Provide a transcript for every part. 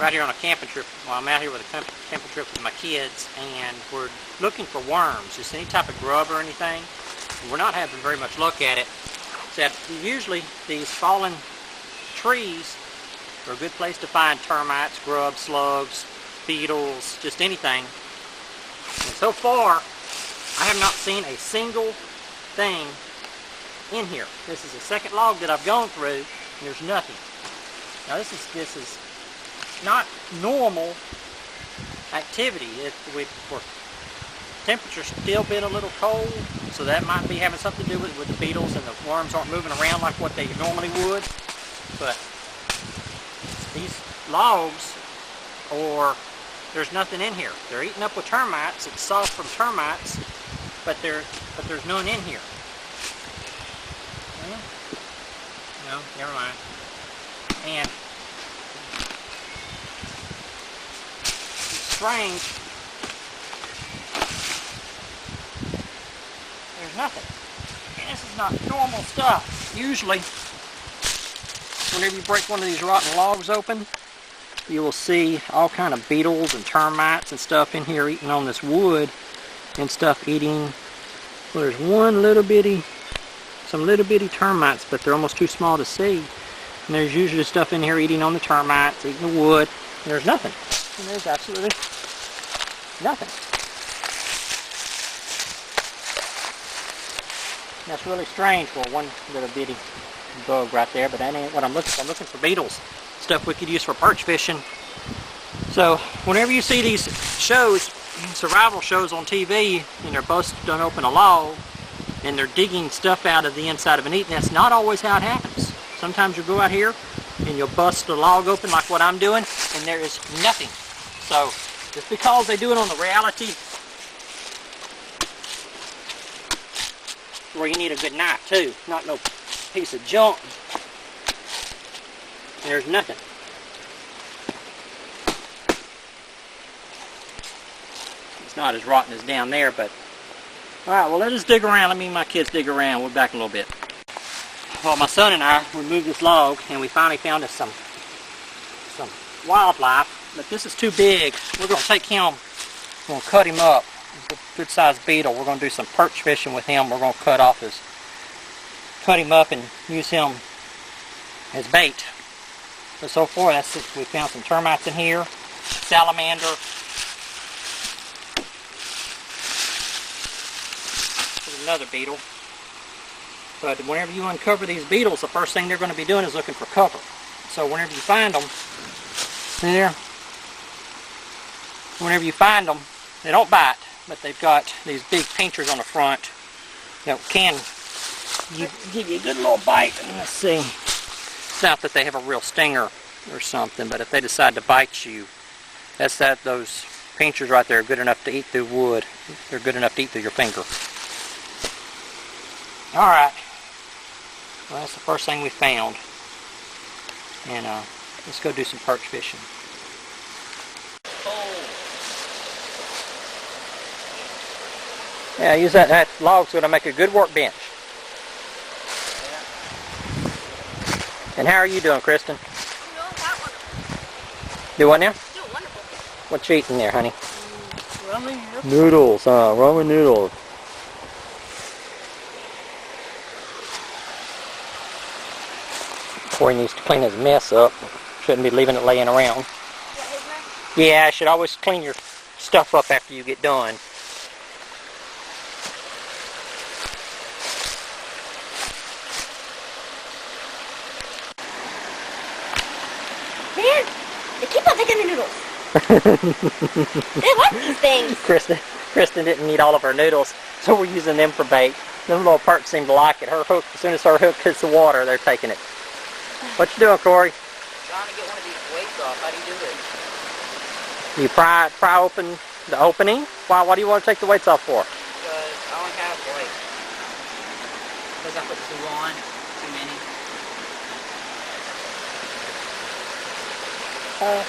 out here on a camping trip. Well, I'm out here with a camping trip with my kids, and we're looking for worms, just any type of grub or anything. And we're not having very much luck at it. Except usually these fallen trees are a good place to find termites, grubs, slugs, beetles, just anything. And so far, I have not seen a single thing in here. This is the second log that I've gone through, and there's nothing. Now this is not normal activity. Temperature's still been a little cold, so that might be having something to do with the beetles, and the worms aren't moving around like what they normally would. But these logs, there's nothing in here. They're eaten up with termites. It's soft from termites, but there's none in here. No, never mind. And it's strange. There's nothing. And this is not normal stuff. Usually, whenever you break one of these rotten logs open, you will see all kind of beetles and termites and stuff in here eating on this wood and stuff eating. Well, there's some little bitty termites, but they're almost too small to see. And there's usually stuff in here eating on the termites, eating the wood. And there's nothing. And there's absolutely nothing. That's really strange for one little bitty bug right there, but that ain't what I'm looking for. I'm looking for beetles, stuff we could use for perch fishing. So whenever you see these shows, survival shows on TV, and they're busting open a log and they're digging stuff out of the inside of an eating, that's not always how it happens. Sometimes you'll go out here and you'll bust a log open like what I'm doing, and there is nothing. So just because they do it on the reality where you need a good knife too, not no piece of junk, there's nothing. It's not as rotten as down there, but alright, well, let us dig around. Let me and my kids dig around. We'll back a little bit. Well, my son and I removed this log, and we finally found us some wildlife, but this is too big. We're going to take him, we're going to cut him up. He's a good sized beetle. We're going to do some perch fishing with him. We're going to cut him up and use him as bait. But so far, that's it. We found some termites in here, salamander, there's another beetle. But whenever you uncover these beetles, the first thing they're going to be doing is looking for cover. So whenever you find them, whenever you find them, they don't bite, but they've got these big pinchers on the front that can give you a good little bite. And let's see. It's not that they have a real stinger or something, but if they decide to bite you, those pinchers right there are good enough to eat through wood. They're good enough to eat through your finger. Alright. Well, that's the first thing we found. And let's go do some perch fishing. Yeah, use that log's going to make a good workbench. And how are you doing, Kristen? Do what now? Doing wonderful. What you eating there, honey? Ramen noodles. Ramen noodles. Corey needs to clean his mess up. Shouldn't be leaving it laying around. Yeah, I should always clean your stuff up after you get done. Man, they keep on taking the noodles. They like these things. Kristen didn't eat all of her noodles, so we're using them for bait. Them little perch seem to like it. Her hook, as soon as her hook hits the water, they're taking it. What you doing, Corey? Trying to get one of these weights off. How do you do it? You pry open the opening? Why? What do you want to take the weights off for? Because I only have weights. Because I put 2 on, too many. Ow!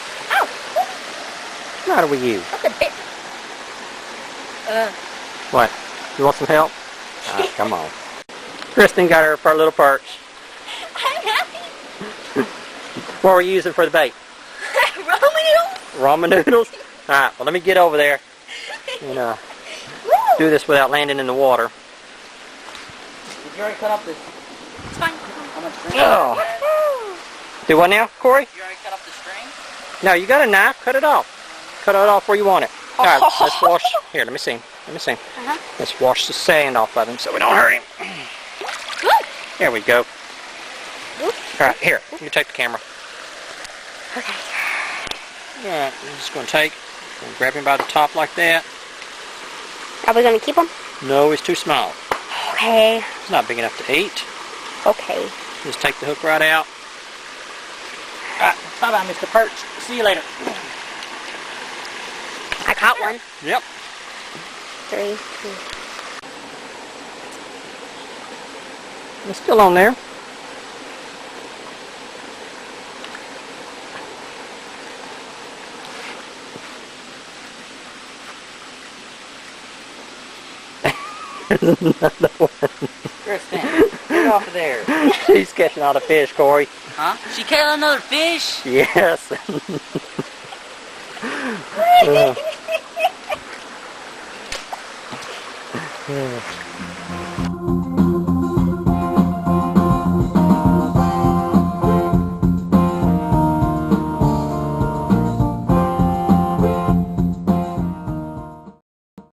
What's the matter with you? That's a bit. What? You want some help? Come on. Kristen got her little perch. I'm happy. What were you using for the bait? Ramen Ramen noodles? Alright, well let me get over there and do this without landing in the water. Did you already cut up this? It's fine. How much string? Oh. Do what now, Corey? You already cut up the string? No, you got a knife, cut it off. Cut it off where you want it. Alright, let's wash. Here, let me see. Let me see. Let's wash the sand off of him so we don't hurt him. Good. There we go. Alright, here, you take the camera. Okay. Alright, I'm just going to grab him by the top like that. Are we going to keep him? No, he's too small. Okay. He's not big enough to eat. Okay. Just take the hook right out. Alright, bye-bye, Mr. Perch. See you later. I caught one. Yep. 3, 2. It's still on there. There's another one. Kristen, get off of there. She's catching all the fish, Corey. Huh? She caught another fish? Yes.